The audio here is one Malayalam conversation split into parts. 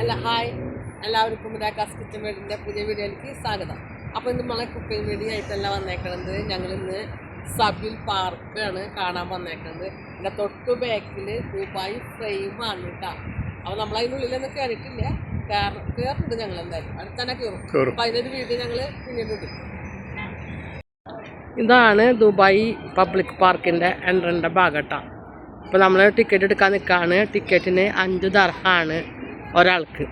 അല്ല ഹായ് എല്ലാവർക്കും രാക്കാസ് കിച്ചൻ വേൾഡിൻ്റെ പുതിയ വീഡിയോയിലേക്ക് സ്വാഗതം. അപ്പോൾ ഇന്ന് നമ്മളെ കുക്കിംഗ് വീഡിയോ ആയിട്ടല്ല വന്നേക്കുന്നത്. ഞങ്ങളിന്ന് സബിൽ പാർക്കാണ് കാണാൻ വന്നേക്കുന്നത്. എൻ്റെ തൊട്ട് ബാക്കിൽ ദുബായ് ഫ്രെയിമാണ് കേട്ടോ. അപ്പോൾ നമ്മളതിനുള്ളിലൊന്നും കയറിയിട്ടില്ല, കയറുന്നുണ്ട് ഞങ്ങൾ എന്തായാലും അടുത്ത് തന്നെ കയറും. അപ്പോൾ അതിനൊരു വീഡിയോ ഞങ്ങൾ പിന്നീട് ഇടും. ഇതാണ് ദുബായ് പബ്ലിക് പാർക്കിൻ്റെ എൻട്രൻ്റെ ഭാഗം കേട്ടോ. അപ്പോൾ നമ്മൾ ടിക്കറ്റ് എടുക്കാൻ നിൽക്കുകയാണ്. ടിക്കറ്റിന് 5 ദർഹമാണ് ഒരാൾക്ക്.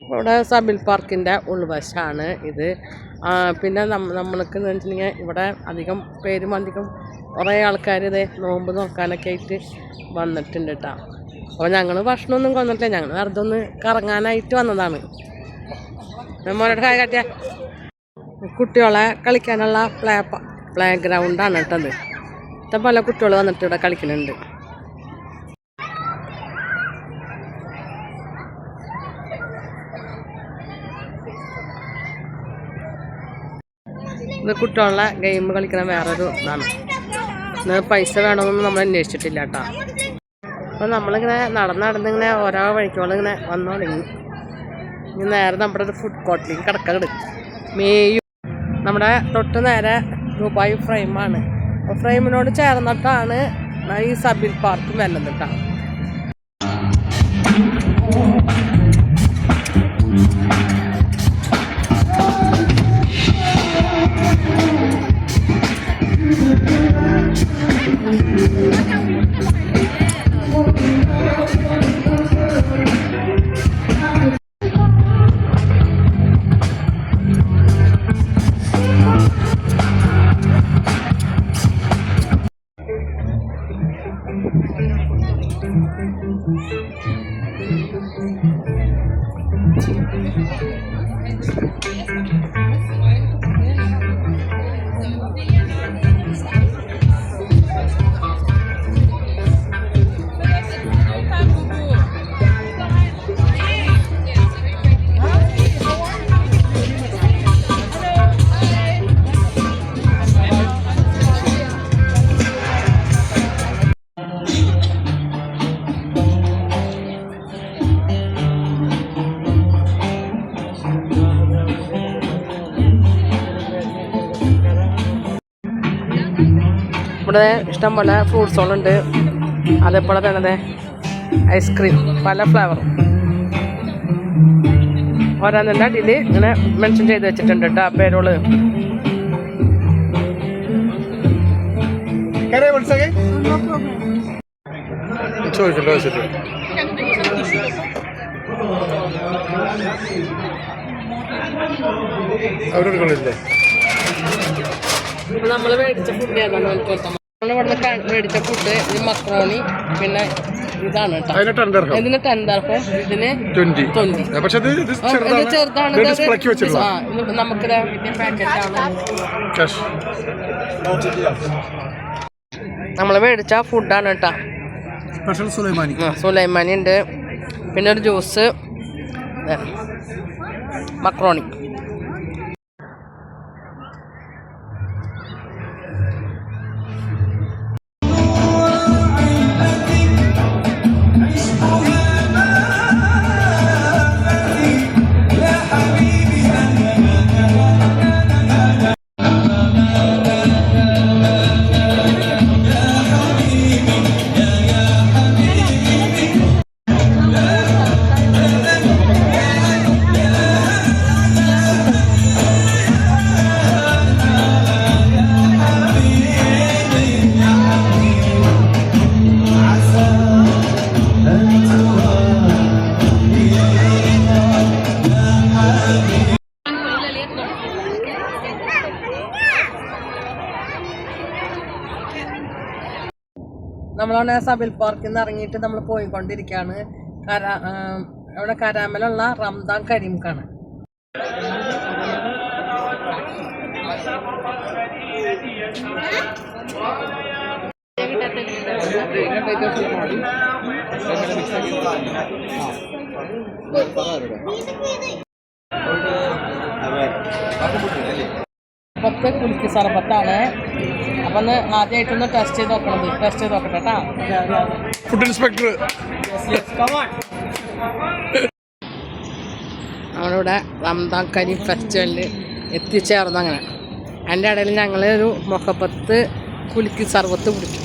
ഇവിടെ സബിൽ പാർക്കിൻ്റെ ഉൾവശമാണ് ഇത്. പിന്നെ നമ്മൾക്ക് എന്ന് വെച്ചിട്ടുണ്ടെങ്കിൽ ഇവിടെ അധികം കുറേ ആൾക്കാർ ഇതേ നോമ്പ് നോക്കാനൊക്കെ ആയിട്ട് വന്നിട്ടുണ്ട് കേട്ടോ. അപ്പോൾ ഞങ്ങൾ ഭക്ഷണമൊന്നും കൊന്നിട്ടില്ല, ഞങ്ങൾ വെറുതെ ഒന്ന് കറങ്ങാനായിട്ട് വന്നതാണ്. മോനോട് കായ കാട്ടിയ കുട്ടികളെ കളിക്കാനുള്ള പ്ലേ ഗ്രൗണ്ടാണ് കേട്ടത്. ഇഷ്ടം പല കുട്ടികൾ വന്നിട്ട് ഇവിടെ കളിക്കുന്നുണ്ട്. ഇത് കുട്ടികളുടെ ഗെയിം കളിക്കുന്ന വേറൊരു ഇതാണ്. ഇത് പൈസ വേണമെന്നൊന്നും നമ്മൾ അന്വേഷിച്ചിട്ടില്ല കേട്ടോ. അപ്പോൾ നമ്മളിങ്ങനെ നടന്നിങ്ങനെ ഓരോ വഴിക്കോളം ഇങ്ങനെ വന്നു തുടങ്ങി. ഇനി നേരെ നമ്മുടെ ഒരു ഫുഡ് കോർട്ടിലേക്ക് കിടക്കുന്നത് മേയും. നമ്മുടെ തൊട്ട് നേരെ ദുബായ് ഫ്രെയിമാണ്. അപ്പോൾ ഫ്രെയിമിനോട് ചേർന്നിട്ടാണ് ഈ സബിൽ പാർക്ക് വരുന്നത് കേട്ടോ. ഇവിടെ ഇഷ്ടംപോലെ ഫ്രൂട്ട്സുകളുണ്ട്. അതേപോലെ തന്നെ ഐസ്ക്രീം പല ഫ്ലേവറും ഓരോന്നിൻ്റെ അടിയിൽ ഇങ്ങനെ മെൻഷൻ ചെയ്ത് വെച്ചിട്ടുണ്ട് കേട്ടോ പേരോള്. നമ്മൾ മേടിച്ച ഫുഡ് ഏതാണ് നമ്മളിവിടുന്ന് മേടിച്ച ഫുഡ് ഇത് മക്രോണി, പിന്നെ ഇതാണ് കേട്ടോ. ഇതിന് 10 ദർഹം, ഇതിന് 20. ഇത് ചെറുതാണ്. നമുക്ക് വലിയ പാക്കറ്റാണ്. നമ്മൾ മേടിച്ച ഫുഡാണ് കേട്ടോ. സുലൈമാനി ഉണ്ട്, പിന്നെ ഒരു ജ്യൂസ്, മക്രോണി. നമ്മളവിടെ സബിൽ പാർക്കിൽ നിന്ന് ഇറങ്ങിയിട്ട് നമ്മൾ പോയിക്കൊണ്ടിരിക്കുകയാണ്. അവിടെ കരാമലുള്ള റംദാൻ കരീംക്കാണ്. പത്ത് കുളിക്ക് സർബത്താണ്. അപ്പം ഒന്ന് ആദ്യമായിട്ടൊന്ന് ടെസ്റ്റ് ചെയ്ത് നോക്കട്ടെ കേട്ടോ. ഫുഡ് ഇൻസ്പെക്ടർ നമ്മളിവിടെ റംദാൻ കരീം ഫെസ്റ്റിവലിൽ എത്തിച്ചേർന്നു. അങ്ങനെ അതിൻ്റെ ഇടയിൽ ഞങ്ങൾ ഒരു മുഹബത്ത് കുലുക്കി സർവത്ത് കുടിക്കും.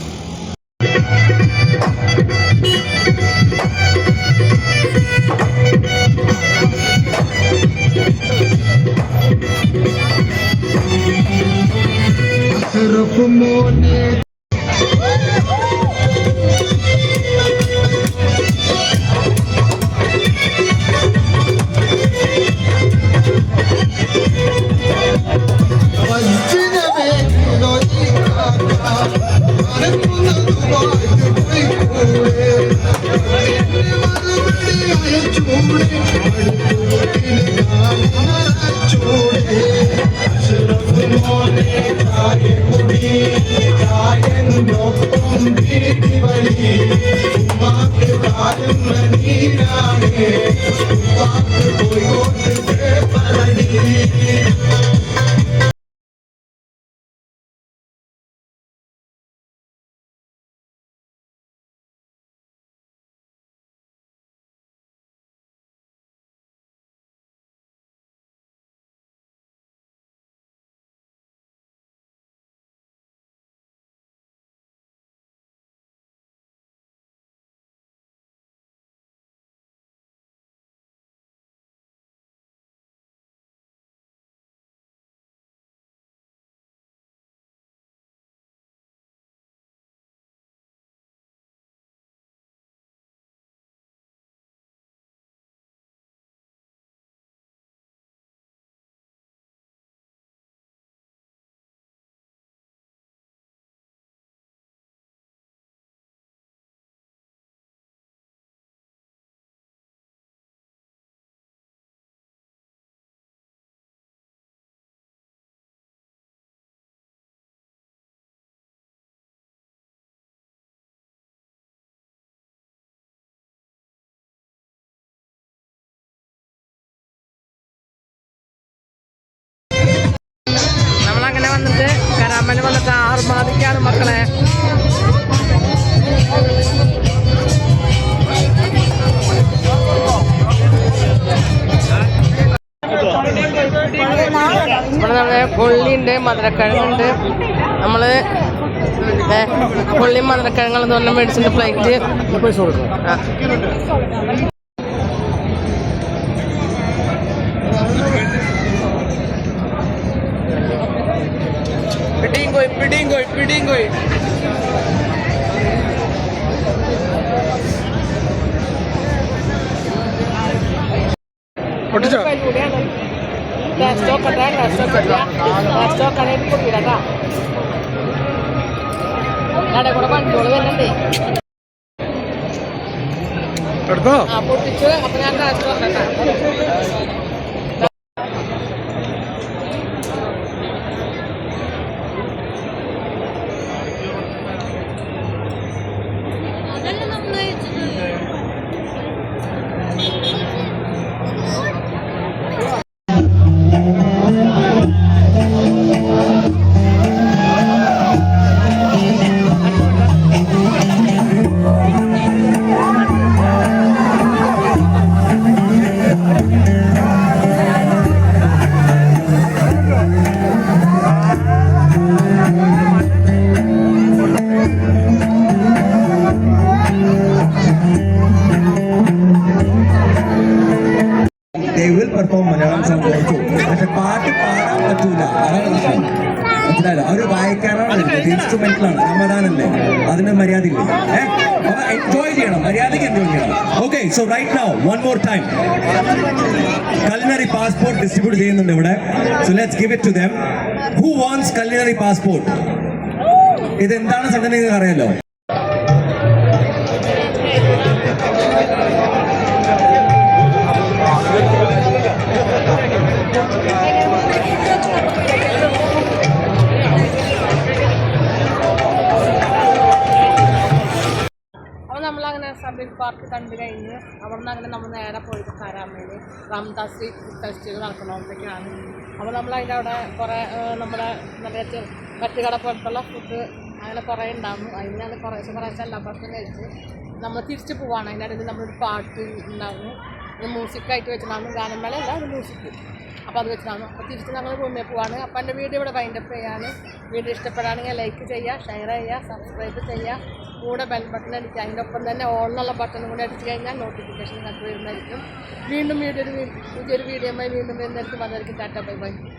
നമ്മളങ്ങനെ വന്നിട്ട് കരാമല് വന്നിട്ട് ആർമാദിക്കാണ് മക്കളെ. ഇവിടെ നമ്മുടെ പുള്ളിയുണ്ട്, മധുരക്കിഴങ്ങുണ്ട്. നമ്മൾ പുള്ളിയും മധുരക്കിഴങ്ങെന്ന് പറഞ്ഞാൽ മേടിച്ചിട്ട് പ്ലേറ്റ് പൈസ കൊടുക്കും. പിടിയും കോയി പൊട്ടിച്ചു. അപ്പൊ ഞാൻ perform Malayalam song also. പക്ഷെ പാട്ട് പാടാൻ പറ്റൂല, അതാണ് പ്രശ്നം. മനസ്സിലായല്ലോ? അവർ വായിക്കാറാണ്, ഇൻസ്ട്രുമെന്റിലാണ്. റമദാനല്ലേ, അതിന് മര്യാദ ഇല്ല. എൻജോയ് ചെയ്യണം, മര്യാദയ്ക്ക് എൻജോയ് ചെയ്യണം. Okay, so right now one more time culinary passport distribute ചെയ്യുന്നുണ്ട് ഇവിടെ. So let's give it to them. Who wants culinary passport? ഇത് എന്താണ് സംഗതി നിങ്ങൾക്ക് അറിയാലോ? സബിൽ പാർക്ക് കണ്ടു കഴിഞ്ഞ് അവിടെ നിന്ന് അങ്ങനെ നമ്മൾ നേരെ പോയിട്ട് കരാമയിൽ റംദാൻ ഫെസ്റ്റിവൽ നടക്കണോടത്തേക്കാണ്. അപ്പോൾ നമ്മൾ അതിൻ്റെ അവിടെ കുറേ നമ്മുടെ നല്ല മറ്റുകട പോലത്തുള്ള ഫുഡ് അങ്ങനെ കുറേ ഉണ്ടായിരുന്നു. അതിനാണ് കുറേശ്ശെ എല്ലാ ഭക്ഷണം കഴിച്ച് നമ്മൾ തിരിച്ച് പോവാണ്. അതിൻ്റെ ഇടയിൽ നമ്മളൊരു പാട്ട് ഉണ്ടായിരുന്നു. മ്യൂസിക്കായിട്ട് വെച്ചിട്ടാണ്, ഗാനമേള അല്ല അത് മ്യൂസിക്. അപ്പോൾ അത് വെച്ചിട്ടാണ്. അപ്പോൾ തിരിച്ച് ഞങ്ങൾ റൂമിൽ പോവാണ്. അപ്പോൾ എൻ്റെ വീഡിയോ ഇവിടെ വൈൻഡപ്പ് ചെയ്യാണ്. വീഡിയോ ഇഷ്ടപ്പെടുകയാണെങ്കിൽ ലൈക്ക് ചെയ്യുക, ഷെയർ ചെയ്യുക, സബ്സ്ക്രൈബ് ചെയ്യുക, കൂടെ ബെൽ ബട്ടൺ അടിക്കുക. അതിൻ്റെ ഒപ്പം തന്നെ ഓളിനുള്ള ബട്ടൺ കൂടെ അടിച്ച് കഴിഞ്ഞാൽ നോട്ടിഫിക്കേഷൻ കണ്ടു വരുന്നതായിരിക്കും. വീണ്ടും പുതിയൊരു വീഡിയോയുമായി വീണ്ടും വരുന്നതായിരിക്കും. അതായിരിക്കും ടാറ്റ ബൈ ബൈ.